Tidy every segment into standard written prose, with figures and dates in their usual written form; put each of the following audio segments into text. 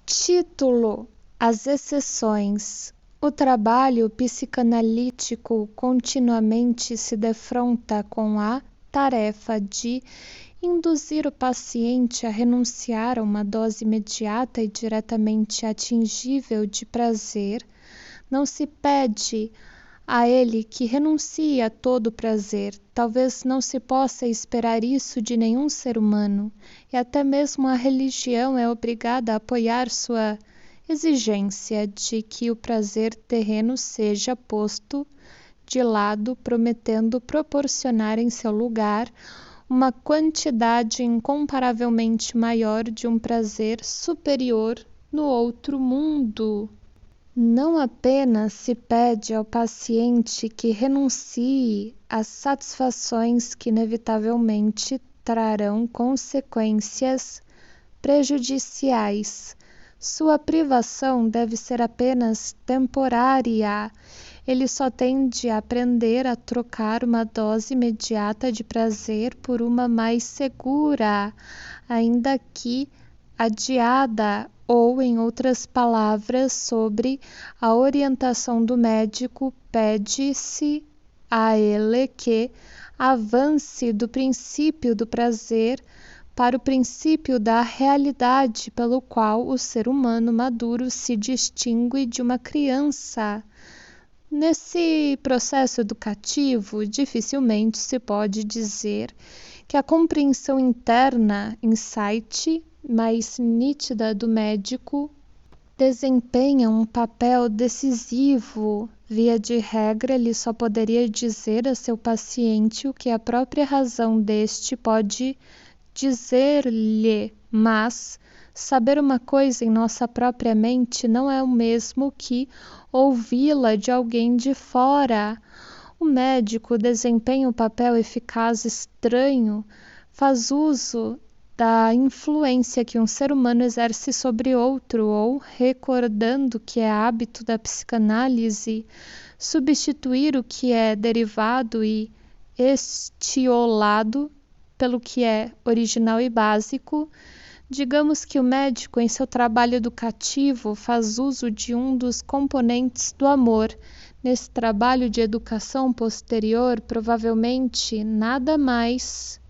Título: As exceções. O trabalho psicanalítico continuamente se defronta com a tarefa de induzir o paciente a renunciar a uma dose imediata e diretamente atingível de prazer. Não se pede a ele que renuncie a todo prazer. Talvez não se possa esperar isso de nenhum ser humano, e até mesmo a religião é obrigada a apoiar sua exigência de que o prazer terreno seja posto de lado, prometendo proporcionar em seu lugar uma quantidade incomparavelmente maior de um prazer superior no outro mundo. Não apenas se pede ao paciente que renuncie às satisfações que inevitavelmente trarão consequências prejudiciais. Sua privação deve ser apenas temporária. Ele só tem de aprender a trocar uma dose imediata de prazer por uma mais segura, ainda que adiada, ou, em outras palavras, sobre a orientação do médico, pede-se a ele que avance do princípio do prazer para o princípio da realidade, pelo qual o ser humano maduro se distingue de uma criança. Nesse processo educativo, dificilmente se pode dizer que a compreensão interna, insight, mais nítida do médico desempenha um papel decisivo. Via de regra, ele só poderia dizer a seu paciente o que a própria razão deste pode dizer-lhe, mas saber uma coisa em nossa própria mente não é o mesmo que ouvi-la de alguém de fora. O médico desempenha um papel eficaz estranho, faz uso da influência que um ser humano exerce sobre outro, ou, recordando que é hábito da psicanálise substituir o que é derivado e estiolado pelo que é original e básico, digamos que o médico, em seu trabalho educativo, faz uso de um dos componentes do amor. Nesse trabalho de educação posterior, provavelmente nada mais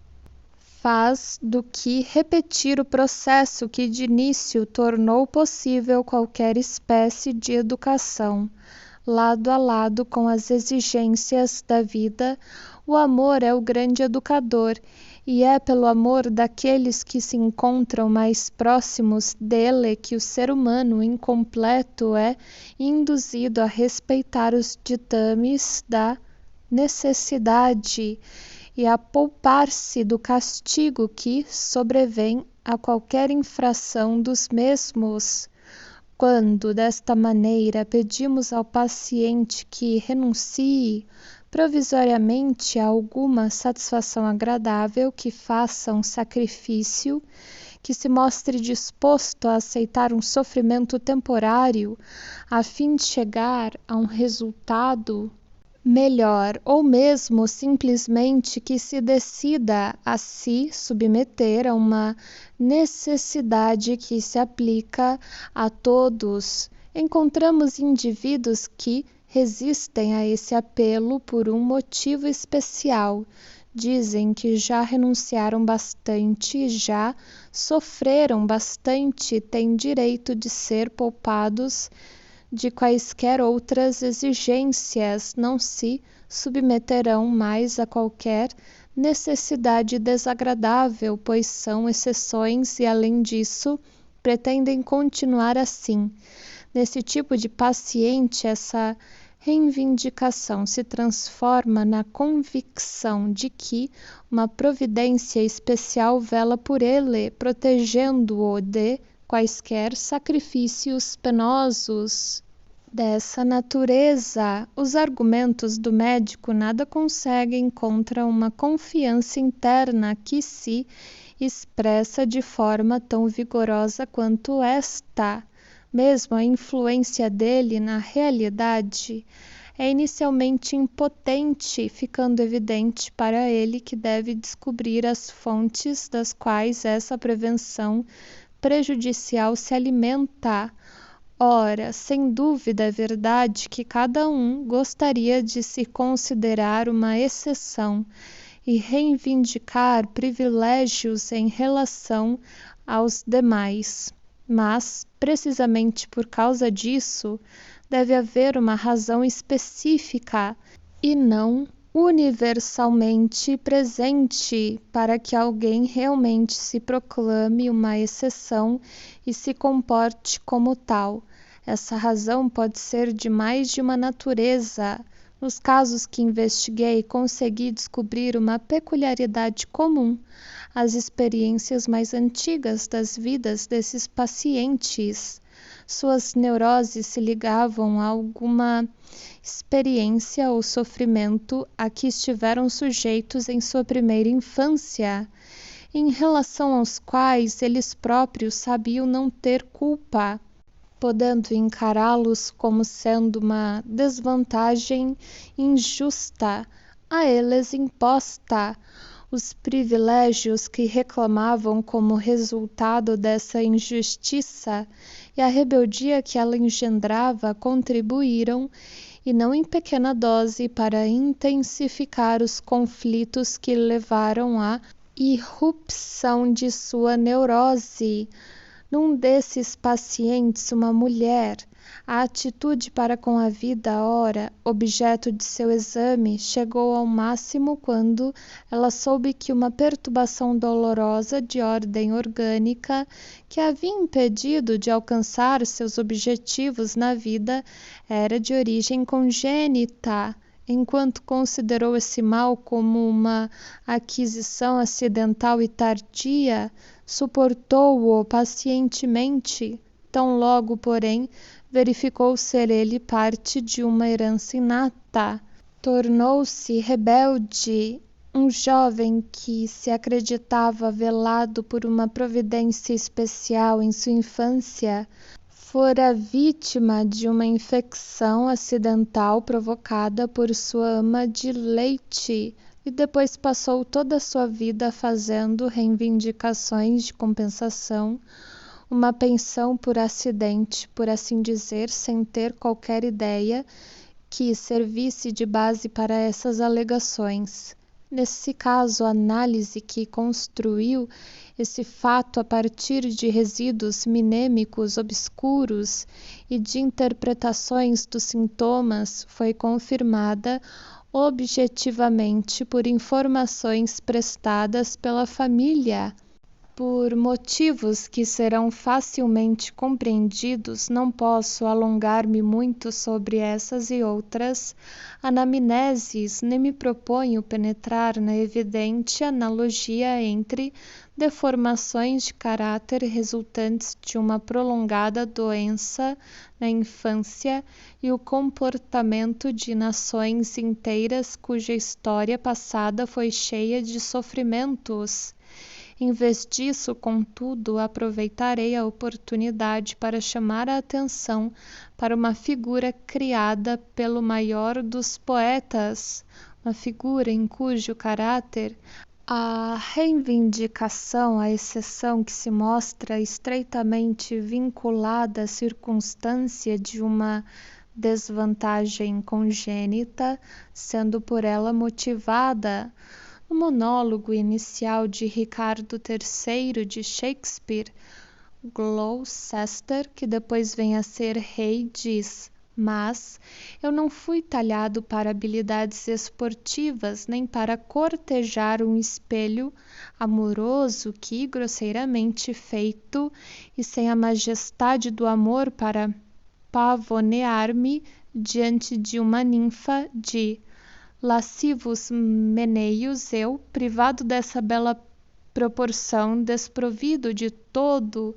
faz do que repetir o processo que de início tornou possível qualquer espécie de educação. Lado a lado com as exigências da vida, o amor é o grande educador, e é pelo amor daqueles que se encontram mais próximos dele que o ser humano incompleto é induzido a respeitar os ditames da necessidade e a poupar-se do castigo que sobrevém a qualquer infração dos mesmos. Quando, desta maneira, pedimos ao paciente que renuncie provisoriamente a alguma satisfação agradável, que faça um sacrifício, que se mostre disposto a aceitar um sofrimento temporário a fim de chegar a um resultado melhor, ou mesmo simplesmente que se decida a se submeter a uma necessidade que se aplica a todos, encontramos indivíduos que resistem a esse apelo por um motivo especial. Dizem que já renunciaram bastante, já sofreram bastante, têm direito de ser poupados de quaisquer outras exigências, não se submeterão mais a qualquer necessidade desagradável, pois são exceções e, além disso, pretendem continuar assim. Nesse tipo de paciente, essa reivindicação se transforma na convicção de que uma providência especial vela por ele, protegendo-o de quaisquer sacrifícios penosos. Dessa natureza, os argumentos do médico nada conseguem contra uma confiança interna que se expressa de forma tão vigorosa quanto esta. Mesmo a influência dele na realidade é inicialmente impotente, ficando evidente para ele que deve descobrir as fontes das quais essa prevenção prejudicial se alimenta. Ora, sem dúvida é verdade que cada um gostaria de se considerar uma exceção e reivindicar privilégios em relação aos demais. Mas, precisamente por causa disso, deve haver uma razão específica e não universalmente presente para que alguém realmente se proclame uma exceção e se comporte como tal. Essa razão pode ser de mais de uma natureza. Nos casos que investiguei, consegui descobrir uma peculiaridade comum: as experiências mais antigas das vidas desses pacientes. Suas neuroses se ligavam a alguma experiência ou sofrimento a que estiveram sujeitos em sua primeira infância, em relação aos quais eles próprios sabiam não ter culpa, podendo encará-los como sendo uma desvantagem injusta a eles imposta. Os privilégios que reclamavam como resultado dessa injustiça e a rebeldia que ela engendrava contribuíram, e não em pequena dose, para intensificar os conflitos que levaram à irrupção de sua neurose. Num desses pacientes, uma mulher, a atitude para com a vida, ora, objeto de seu exame, chegou ao máximo quando ela soube que uma perturbação dolorosa de ordem orgânica que a havia impedido de alcançar seus objetivos na vida era de origem congênita. Enquanto considerou esse mal como uma aquisição acidental e tardia, suportou-o pacientemente. Tão logo, porém, verificou ser ele parte de uma herança inata. Tornou-se rebelde. Um jovem que se acreditava velado por uma providência especial em sua infância fora vítima de uma infecção acidental provocada por sua ama de leite e depois passou toda a sua vida fazendo reivindicações de compensação, uma pensão por acidente, por assim dizer, sem ter qualquer ideia que servisse de base para essas alegações. Nesse caso, a análise que construiu esse fato a partir de resíduos mnemônicos obscuros e de interpretações dos sintomas foi confirmada objetivamente por informações prestadas pela família. Por motivos que serão facilmente compreendidos, não posso alongar-me muito sobre essas e outras anamneses, nem me proponho penetrar na evidente analogia entre deformações de caráter resultantes de uma prolongada doença na infância e o comportamento de nações inteiras cuja história passada foi cheia de sofrimentos. Em vez disso, contudo, aproveitarei a oportunidade para chamar a atenção para uma figura criada pelo maior dos poetas, uma figura em cujo caráter a reivindicação, a exceção que se mostra estreitamente vinculada à circunstância de uma desvantagem congênita, sendo por ela motivada. No monólogo inicial de Ricardo III de Shakespeare, Gloucester, que depois vem a ser rei, diz: "Mas eu não fui talhado para habilidades esportivas, nem para cortejar um espelho amoroso que, grosseiramente feito e sem a majestade do amor, para pavonear-me diante de uma ninfa de lascivos meneios, eu, privado dessa bela proporção, desprovido de todo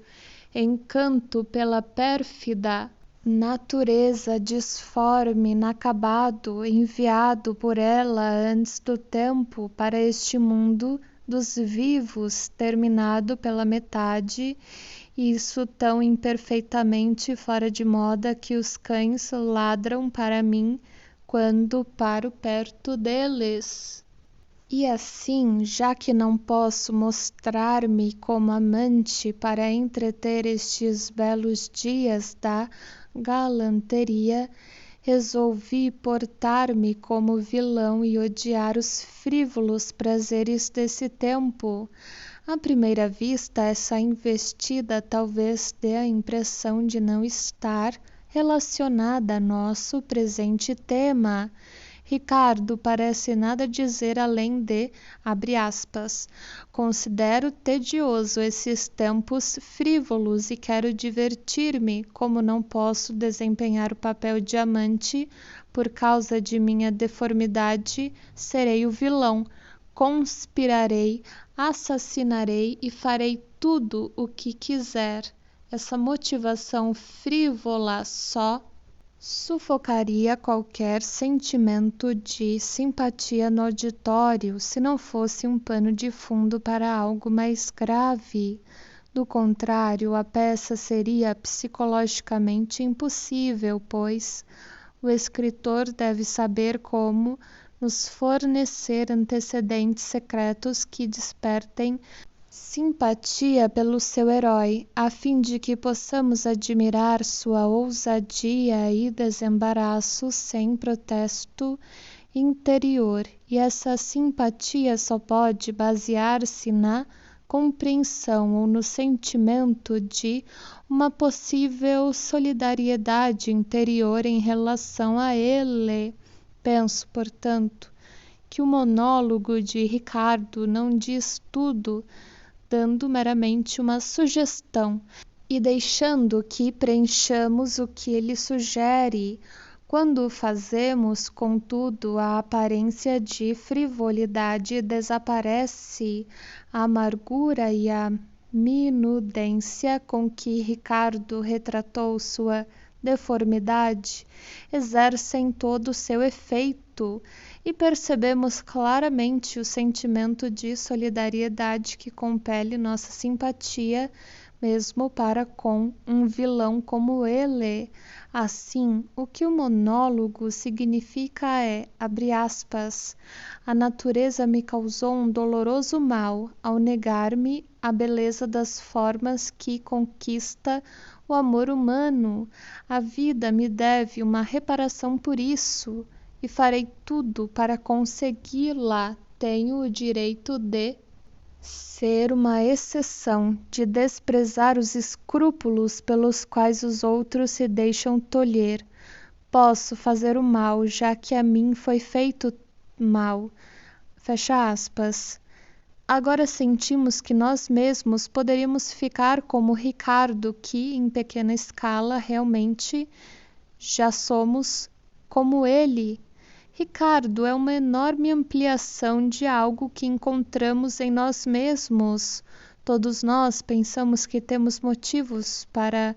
encanto pela pérfida natureza disforme, inacabado, enviado por ela antes do tempo para este mundo dos vivos, terminado pela metade, isso tão imperfeitamente fora de moda que os cães ladram para mim quando paro perto deles." E assim, já que não posso mostrar-me como amante para entreter estes belos dias da galanteria, resolvi portar-me como vilão e odiar os frívolos prazeres desse tempo. À primeira vista, essa investida talvez dê a impressão de não estar relacionada a nosso presente tema. Ricardo parece nada dizer além de, abre aspas, considero tedioso esses tempos frívolos e quero divertir-me, como não posso desempenhar o papel de amante por causa de minha deformidade, serei o vilão, conspirarei, assassinarei e farei tudo o que quiser. Essa motivação frívola só sufocaria qualquer sentimento de simpatia no auditório, se não fosse um pano de fundo para algo mais grave. Do contrário, a peça seria psicologicamente impossível, pois o escritor deve saber como nos fornecer antecedentes secretos que despertem simpatia pelo seu herói, a fim de que possamos admirar sua ousadia e desembaraço sem protesto interior, e essa simpatia só pode basear-se na compreensão ou no sentimento de uma possível solidariedade interior em relação a ele. Penso, portanto, que o monólogo de Ricardo não diz tudo, dando meramente uma sugestão e deixando que preenchamos o que ele sugere. Quando o fazemos, contudo, a aparência de frivolidade desaparece, a amargura e a minudência com que Ricardo retratou sua deformidade exercem todo o seu efeito e percebemos claramente o sentimento de solidariedade que compele nossa simpatia, mesmo para com um vilão como ele. Assim, o que o monólogo significa é, abre aspas, a natureza me causou um doloroso mal ao negar-me a beleza das formas que conquista o amor humano. A vida me deve uma reparação por isso, e farei tudo para consegui-la. Tenho o direito de ser uma exceção, de desprezar os escrúpulos pelos quais os outros se deixam tolher. Posso fazer o mal, já que a mim foi feito mal. Fecha aspas. Agora sentimos que nós mesmos poderíamos ficar como Ricardo, que, em pequena escala, realmente já somos como ele. Ricardo é uma enorme ampliação de algo que encontramos em nós mesmos. Todos nós pensamos que temos motivos para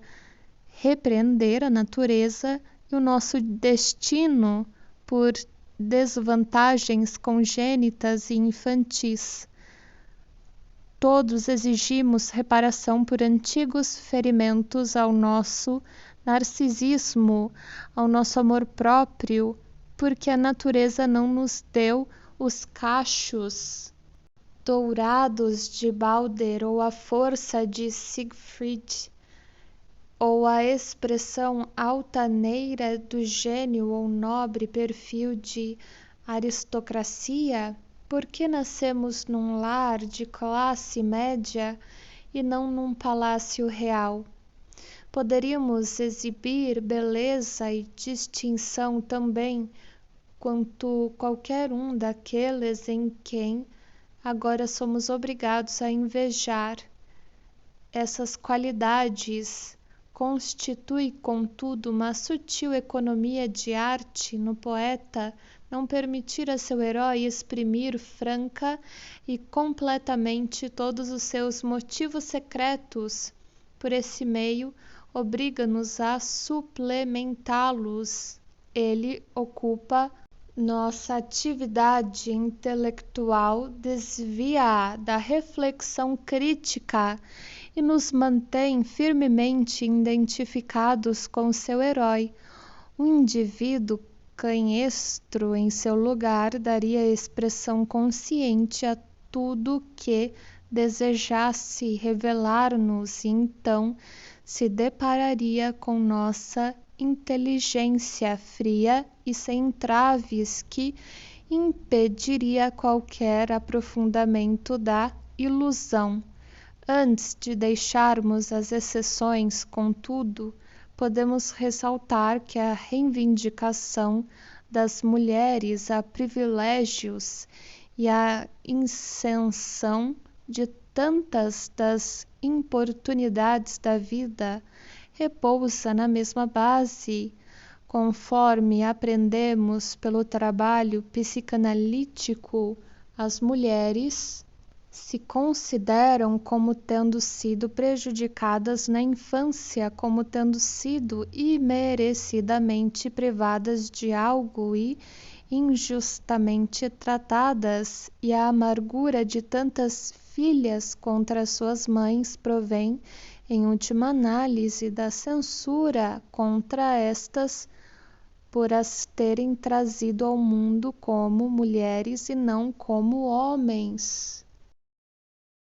repreender a natureza e o nosso destino por desvantagens congênitas e infantis. Todos exigimos reparação por antigos ferimentos ao nosso narcisismo, ao nosso amor próprio, porque a natureza não nos deu os cachos dourados de Balder, ou a força de Siegfried, ou a expressão altaneira do gênio ou nobre perfil de aristocracia. Por que nascemos num lar de classe média e não num palácio real? Poderíamos exibir beleza e distinção também quanto qualquer um daqueles em quem agora somos obrigados a invejar. Essas qualidades constituem, contudo, uma sutil economia de arte no poeta não permitir a seu herói exprimir franca e completamente todos os seus motivos secretos. Por esse meio, obriga-nos a suplementá-los. Ele ocupa nossa atividade intelectual, desvia-a da reflexão crítica e nos mantém firmemente identificados com seu herói. O indivíduo canhestro em seu lugar daria expressão consciente a tudo que desejasse revelar-nos e então se depararia com nossa inteligência fria e sem entraves que impediria qualquer aprofundamento da ilusão. Antes de deixarmos as exceções, contudo, podemos ressaltar que a reivindicação das mulheres a privilégios e a isenção de tantas das importunidades da vida repousa na mesma base, conforme aprendemos pelo trabalho psicanalítico. As mulheres se consideram como tendo sido prejudicadas na infância, como tendo sido imerecidamente privadas de algo e injustamente tratadas, e a amargura de tantas filhas contra suas mães provém, em última análise, da censura contra estas por as terem trazido ao mundo como mulheres e não como homens.